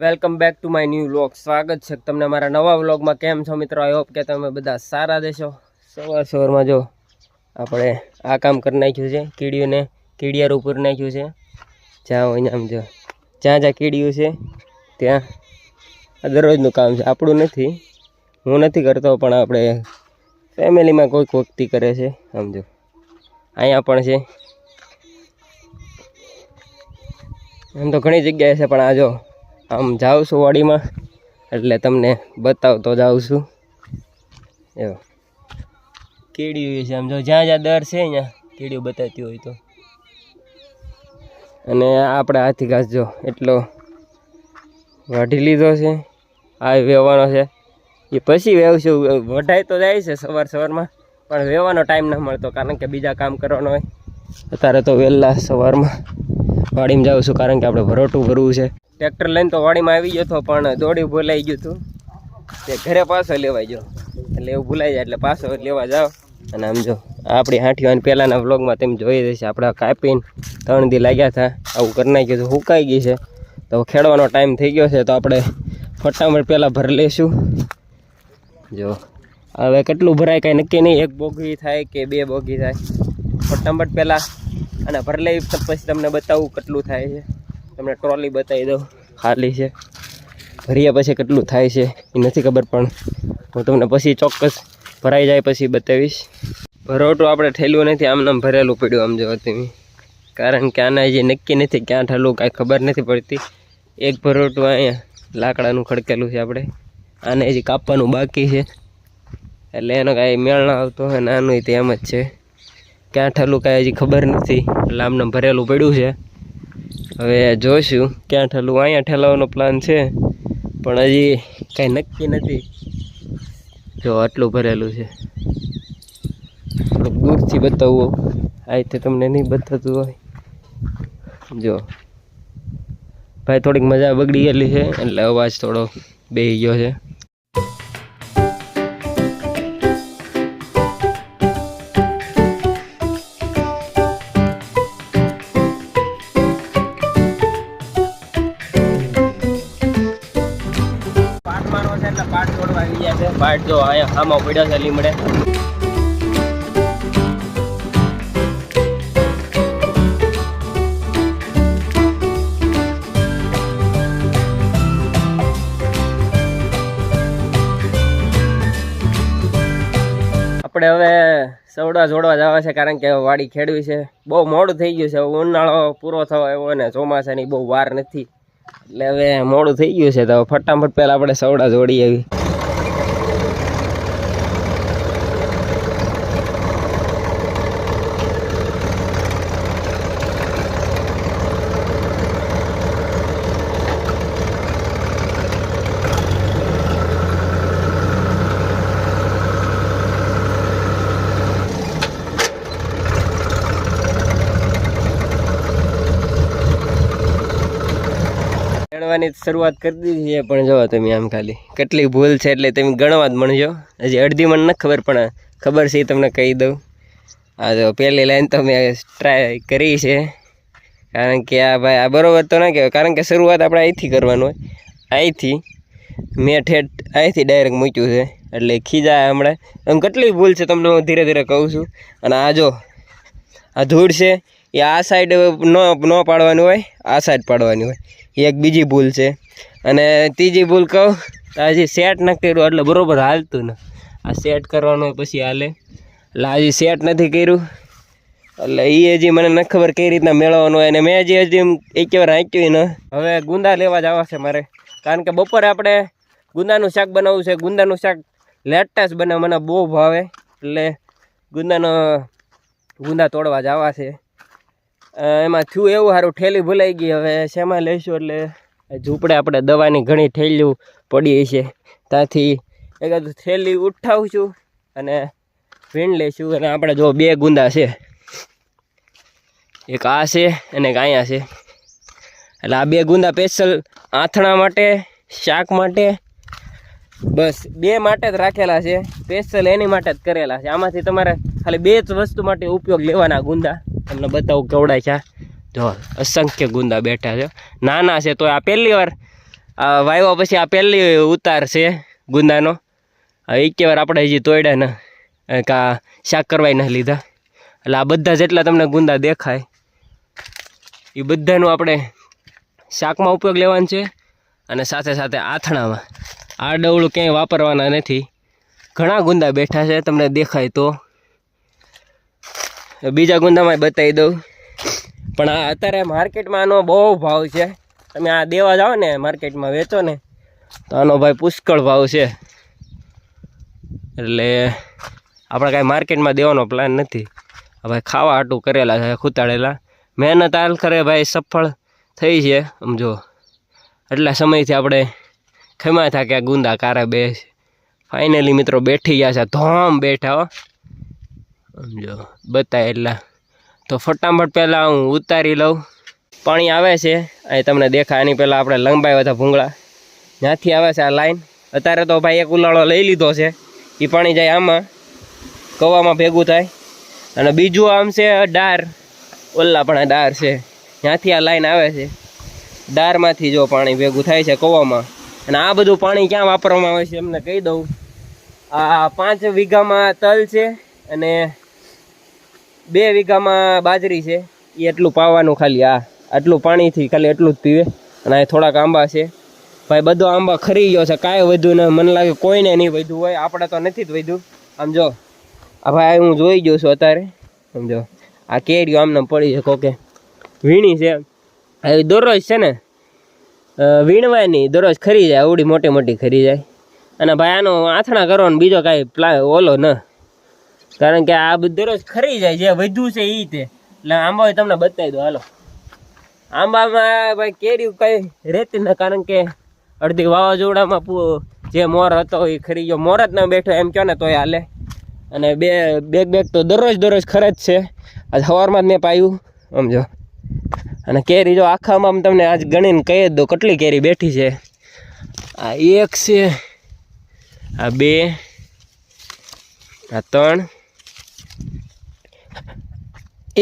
Welcome back to my new vlog. સ્વાગત છે તમને મારા નવા વ્લોગમાં. કેમ છો મિત્રો? આઈ હોપ કે તમે બધા સારા દેશો. સવારમાં જો આપણે આ કામ કરી નાખ્યું છે, કીડિયાર ઉપર નાખ્યું છે. જ્યાં હોય આમ જો જ્યાં કીડિયું છે ત્યાં દરરોજનું કામ છે, આપણું નથી, હું નથી કરતો, પણ આપણે ફેમિલીમાં કોઈક વ્યક્તિ કરે છે. સમજો અહીંયા પણ છે, એમ તો ઘણી જગ્યાએ છે, પણ આ જો આમ જાઉં છું વાડીમાં એટલે તમને બતાવતો જાઉં છું. એવો કીડિયું છે, આમ જો જ્યાં દર છે અહીંયા કીડિયું બતાવતી હોય તો. અને આપણે હાથી ઘાસ જો એટલો વાઢી લીધો છે, આ વેવાનો છે. એ પછી વેવશું, વઢાઈ તો જાય છે સવારમાં, પણ વેવાનો ટાઈમ ન મળતો કારણ કે બીજા કામ કરવાનો હોય. અત્યારે તો વહેલા સવારમાં વાડીમાં જાઉં છું કારણ કે આપણે ભરોટું ભરવું છે. ટ્રેક્ટર લઈને તો વાડીમાં આવી ગયો હતો, પણ દોડી ભૂલાઈ ગયું હતું, તે ઘરે પાછો લેવા ગયો, એટલે એવું ભૂલાઈ જાય એટલે પાછો લેવા જાઓ. અને આમ જો આપણી હાંઠીઓ પહેલાંના વ્લોગમાં તમે જોઈ દઈશ, આપણે કાપીને 3 દી લાગ્યા હતા, આવું કરી નાખ્યું હતું, સુકાઈ ગઈ છે. તો ખેડવાનો ટાઈમ થઈ ગયો છે, તો આપણે ફટાફટ પહેલાં ભરી લઈશું. જો હવે કેટલું ભરાય કાંઈ નક્કી નહીં, 1 બોગી થાય કે 2 બોગી થાય. ફટાફટ પહેલાં અને ભરી લઈ પછી તમને બતાવું કેટલું થાય છે. તમને ટ્રોલી બતાવી દઉં, ખાલી છે, ભરીએ પછી કેટલું થાય છે એ નથી ખબર, પણ હું તમને પછી ચોક્કસ ભરાઈ જાય પછી બતાવીશ. ભરોટું આપણે ઠેલ્યું નથી, આમ ભરેલું પડ્યું આમ જો તમે, કારણ કે આના જે નક્કી નથી ક્યાં ઠેલું કાંઈ ખબર નથી પડતી. એક ભરોટું અહીંયા લાકડાનું ખડકેલું છે, આપણે આને હજી કાપવાનું બાકી છે, એટલે એનો કાંઈ મેળ ના આવતો હોય. નાનું તે એમ જ છે, ક્યાં ઠેલું કાંઈ હજી ખબર નથી, એટલે આમને ભરેલું પડ્યું છે. હવે જોઈશું ક્યાં ઠેલું. અહીંયા ઠેલાવાનો પ્લાન છે, પણ હજી કાંઈ નક્કી નથી. જો આટલું ભરેલું છે, થોડુંક દૂરથી બતાવવું, આ રીતે તમને નહીં બતાવતું હોય. જો ભાઈ થોડીક મજા બગડી ગયેલી છે, એટલે અવાજ થોડો બેસી ગયો છે. પાટ તોડવા આવી ગયા છે. પાટ જો અહીંયા આમાં પડ્યા છે લીમડે. આપણે હવે સવડા જોડવા જવા છે, કારણ કે વાડી ખેડવી છે. બહુ મોડું થઈ ગયું છે, ઉનાળો પૂરો થવા આવ્યો અને ચોમાસાની બહુ વાર નથી, એટલે હવે મોડું થઈ ગયું છે. તો ફટાફટ પહેલાં આપણે સવડા જોડી આવી. ગણવાની શરૂઆત કરી દીધી છે, પણ જો તમે આમ ખાલી કેટલી ભૂલ છે એટલે તમે ગણવા જ મળજો. હજી અડધી મને નથી ખબર, પણ ખબર છે એ તમને કહી દઉં. આ જો પહેલી લાઈન તો મેં ટ્રાય કરી છે, કારણ કે આ ભાઈ આ બરાબર તો ના કહેવાય, કારણ કે શરૂઆત આપણે અહીંથી કરવાનું હોય. અહીંથી મેં ઠેઠ અહીંથી ડાયરેક્ટ મૂક્યું છે, એટલે ખીજા હમણાં એમ કેટલી ભૂલ છે તમને હું ધીરે ધીરે કહું છું. અને આ જો આ ધૂળ છે એ આ સાઈડ ન પાડવાની હોય, આ સાઈડ પાડવાની હોય, એ એક બીજી ભૂલ છે. અને ત્રીજી ભૂલ કહું તો હજી સેટ ન કર્યું એટલે બરાબર હાલતું ને. આ સેટ કરવાનું પછી હાલે, એટલે હજી સેટ નથી કર્યું, એટલે એ હજી મને ન ખબર કઈ રીતના મેળવવાનું હોય. અને મેં હજી એક વાર હાંચ્યું ને. હવે ગુંદા લેવા જવા છે મારે, કારણ કે બપોરે આપણે ગુંદાનું શાક બનાવવું છે. ગુંદાનું શાક લેટેસ્ટ બને, મને બહુ ભાવે, એટલે ગુંદા તોડવા જવા છે. એમાં થયું એવું સારું, ઠેલી ભૂલાઈ ગઈ. હવે શેમાં લઈશું, એટલે ઝૂંપડે આપણે દવાની ઘણી ઠેલીઓ પડી છે, ત્યાંથી એક થેલી ઉઠાવશું અને વીણ લઈશું. અને આપણે જો 2 ગુંદા છે, એક આ છે અને એક અહીંયા છે, એટલે આ 2 ગુંદા સ્પેશિયલ આથણા માટે, શાક માટે, બસ 2 માટે જ રાખેલા છે, સ્પેશિયલ એની માટે જ કરેલા છે. આમાંથી તમારે ખાલી 2 જ વસ્તુ માટે ઉપયોગ લેવાના ગુંદા. તમને બતાવું કેવડાય છે. જો અસંખ્ય ગુંદા બેઠા છે, નાના છે. તો આ પહેલી વાર આ વાવ્યા પછી આ પહેલી ઉતાર છે ગુંદાનો. એક વાર આપણે હજી તોડ્યા ને કા શાક કરવાય ન લીધા. એટલે આ બધા જેટલા તમને ગુંદા દેખાય એ બધાનું આપણે શાકમાં ઉપયોગ લેવાનું છે અને સાથે સાથે આથણામાં. આ ડવળું ક્યાંય વાપરવાના નથી. ઘણા ગુંદા બેઠા છે તમને દેખાય તો. બીજા ગુંદામાં બતાવી દઉં. પણ આ અત્યારે માર્કેટમાં આનો બહુ ભાવ છે. તમે આ દેવા જાઓ ને માર્કેટમાં વેચો ને તો આનો ભાઈ પુષ્કળ ભાવ છે. એટલે આપણે કાંઈ માર્કેટમાં દેવાનો પ્લાન નથી. ભાઈ ખાવા હાટું કરેલા છે ખૂતાડેલા. મહેનત હાલ કરે ભાઈ સફળ થઈ છે. સમજો એટલા સમયથી આપણે ખમ્યા હતા કે આ ગુંદા કારે બે ફાઇનલી મિત્રો બેઠી ગયા છે. ધોમ બેઠા હો. સમજો બતાય એટલા. તો ફટાફટ પહેલાં હું ઉતારી લઉં. પાણી આવે છે અહીં તમને દેખાય. આની પહેલાં આપણે લંબાવ્યા હતા ભૂંગળા. ત્યાંથી આવે છે આ લાઈન. અત્યારે તો ભાઈ એક ઉલાળો લઈ લીધો છે. એ પાણી જાય આમાં કવામાં ભેગું થાય. અને બીજું આમ છે ડાર. ઓલા પણ ડાર છે. ત્યાંથી આ લાઈન આવે છે. ડારમાંથી જો પાણી ભેગું થાય છે કવામાં. અને આ બધું પાણી ક્યાં વાપરવામાં આવે છે એમને કહી દઉં. આ 5 વીઘામાં તલ છે અને 2 વીઘામાં બાજરી છે. એ એટલું પાવાનું ખાલી. આટલું પાણીથી ખાલી એટલું જ પીવે. અને આ થોડાક આંબા છે ભાઈ. બધો આંબા ખરી ગયો છે. કાંઈ વધ્યું ને મને લાગે કોઈને નહીં વધ્યું હોય. આપણે તો નથી જ વધ્યું. આમ જો આ ભાઈ હું જોઈ ગયો છું અત્યારે. સમજો આ કેરીઓ આમને પડી છે કોકે વીણી છે. હવે દરરોજ છે ને વીણવાય નહીં, દરરોજ ખરી જાય. આવડી મોટી મોટી ખરી જાય. અને ભાઈ આનો આથણા કરો ને બીજો કાંઈ ઓલો ન. કારણ કે આ બધું દરરોજ ખરી જાય. જે વધ્યું છે એ તે. એટલે આંબા તમને બતાવી દો હાલો. આંબામાં ભાઈ કેરી કંઈ રહેતી ન. કારણ કે અડધી વાવાઝોડામાં જે મોર હતો એ ખરી ગયો. મોર જ ન બેઠો એમ કહો ને તોય હાલે. અને બેગ તો દરરોજ ખરે જ છે. આજ સવારમાં જ મેં પાયું. સમજો અને કેરી જો આખામાં તમને આજ ગણીને કહી જ દો કેટલી કેરી બેઠી છે. આ 1 છે, આ 2, આ 3.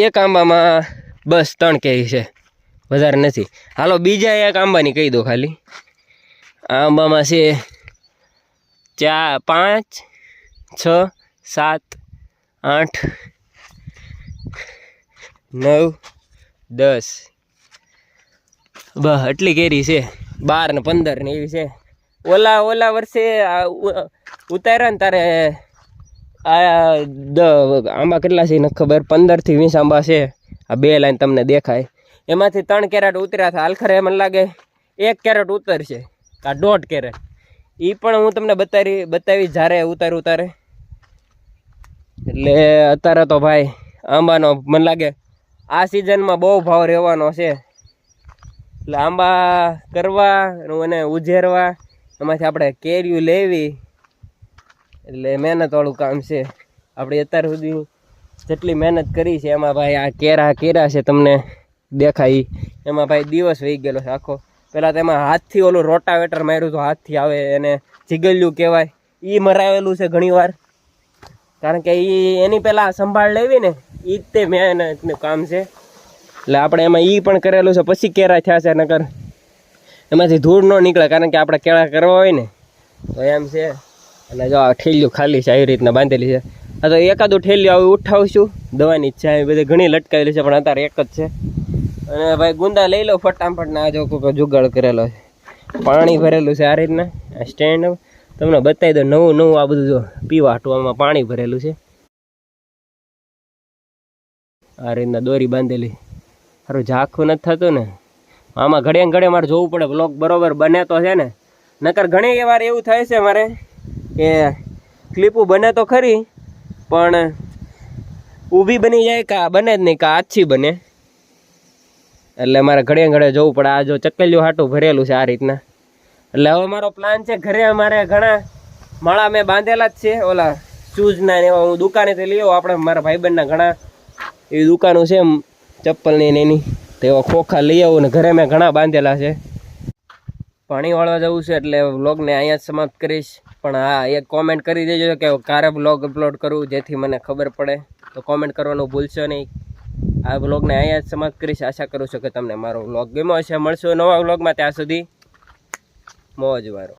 એક આંબામાં બસ 3 કેરી છે, વધારે નથી. હાલો બીજા એક આંબાની કહી દો ખાલી. આ આંબામાં છે 4, 5, 6, 7, 8, 9, 10. બસ એટલી કેરી છે. 12 ને 15 ને એવી છે. ઓલા વર્ષે ઉતાર્યા ને તારે આંબા કેટલા છે નથી ખબર. 15 થી 20 આંબા છે. આ 2 લાઈન તમને દેખાય. એમાંથી 3 કેરેટ ઉતર્યા હતા. આલખરે મને લાગે 1 કેરેટ ઉતરશે આ 1.5 કેરેટ. એ પણ હું તમને બતાવી જ્યારે ઉતારે. એટલે અત્યારે તો ભાઈ આંબાનો મને લાગે આ સિઝનમાં બહુ ભાવ રહેવાનો છે. એટલે આંબા કરવા અને ઉજેરવા એમાંથી આપણે કેરીઓ લેવી એટલે મહેનતવાળું કામ છે. આપણે અત્યાર સુધી જેટલી મહેનત કરી છે એમાં ભાઈ આ કેરા છે તમને દેખાય. એમાં ભાઈ દિવસ વહી ગયેલો છે આખો. પહેલાં તેમાં હાથથી ઓલું રોટાવેટર માર્યું તો હાથથી આવે એને ચીગલ્યું કહેવાય. એ મરાવેલું છે ઘણીવાર. કારણ કે એની પહેલાં સંભાળ લેવી ને એ જ તે મહેનતનું કામ છે. એટલે આપણે એમાં એ પણ કરેલું છે. પછી કેરા થયા છે. નકર એમાંથી ધૂળ ન નીકળે. કારણ કે આપણે કેળા કરવા હોય ને તો એમ છે. અને જો આ ઠેલિયું ખાલી છે આવી રીતના બાંધેલી છે. આ તો એકાદું ઠેલિયું આવી ઉઠાવશું. દવાની ઈચ્છા એ બધી ઘણી લટકાવેલી છે પણ અત્યારે એક જ છે. અને ભાઈ ગુંદા લઈ લો ફટાફટ. ના જો કોઈ જુગાડ કરેલો છે. પાણી ભરેલું છે આ રીતના. આ સ્ટેન્ડ તમને બતાવી દો. નવું આ બધું જો પીવા હાટવામાં પાણી ભરેલું છે. આ રીતના દોરી બાંધેલી. સારું ઝાંખું નથી થતું ને. આમાં ઘડે મારે જોવું પડે બ્લોગ બરોબર બને તો છે ને. નકર ઘણી વાર એવું થાય છે મારે કે ક્લિપું બને તો ખરી પણ ઊભી બની જાય કા બને જ નહીં કા આછી બને. એટલે મારે ઘડે જોવું પડે. આ જો ચક્કલીઓ હાટું ભરેલું છે આ રીતના. એટલે હવે મારો પ્લાન છે ઘરે અમારે ઘણા માળા મેં બાંધેલા જ છે. ઓલા શૂઝના ને એવા હું દુકાનેથી લઈ આવું. આપણે મારા ભાઈબંધના ઘણા એવી દુકાનો છે ચપ્પલની ને એની. તો એવા ખોખા લઈ આવું ને ઘરે મેં ઘણા બાંધેલા છે. પાણી વાળવા જવું છે એટલે વ્લોગને અહીંયા જ સમાપ્ત કરીશ. પણ હા એક કોમેન્ટ કરી દેજો કે ક્યારે વ્લોગ અપલોડ કરું જેથી મને ખબર પડે. તો કોમેન્ટ કરવાનું ભૂલશો નહીં. આ વ્લોગને અહીંયા જ સમાપ્ત કરીશ. આશા કરું છું કે તમને મારો વ્લોગ ગમ્યો હશે. મળશું નવા વ્લોગમાં. ત્યાં સુધી મોજ વાળો.